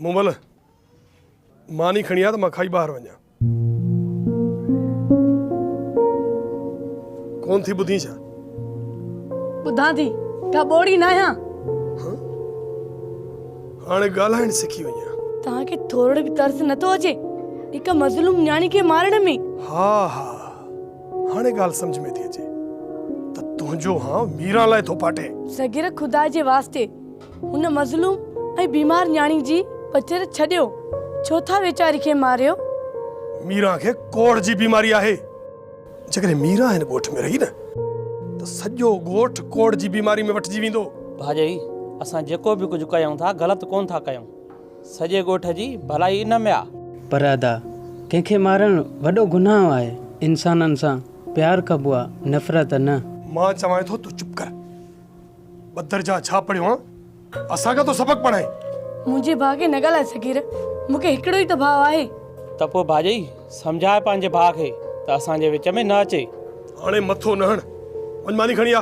मुमल मानी खणी आ त मां खाई ॿाहिरि वञा। कोन थी ॿुधी छा? ॿुधां थी, का ॿोड़ी न आहियां। हाणे ॻाल्हाइण सिखी वई आहियां। तव्हांखे थोरो बि तरस नथो अचे हिक मज़लूम न्याणी खे मारण में? हा हा, हाणे ॻाल्हि सम्झ में थी अचे त तुंहिंजो हाँ मीरा लाइ थो पाटे। सगीर, खुदा जे वास्ते हुन मज़लूम ऐं बीमार न्याणी जी पचर छॾियो। छो था वेचारी खे मारियो? मीरा खे कोढ़ जी बीमारी आहे। जेकॾहिं मीरा हिन ॻोठ में रही न त सॼो ॻोठ कोढ़ जी बीमारी में वठिजी वेंदो। भाॼई, असां जेको बि कुझु कयूं था ग़लति कोन था कयूं। सॼे ॻोठ जी भलाई इन में आहे। पर अदा कंहिंखे मारणु वॾो गुनाह आहे। इंसाननि सां प्यार कबो आहे, नफ़रत न। मां चवां थो तूं चुप कर। बदर जा छा पढ़ियो आहे? असांखे तो सबक पढ़ाए। मुंहिंजे भाउ खे न ॻाल्हाए सगीर, मूंखे हिकिड़ो ई त भाउ आहे। त पोइ भाॼई सम्झाए पंहिंजे भाउ खे त असांजे विच में न अचे। हाणे मथो न हण, वञ मानी खणी आ।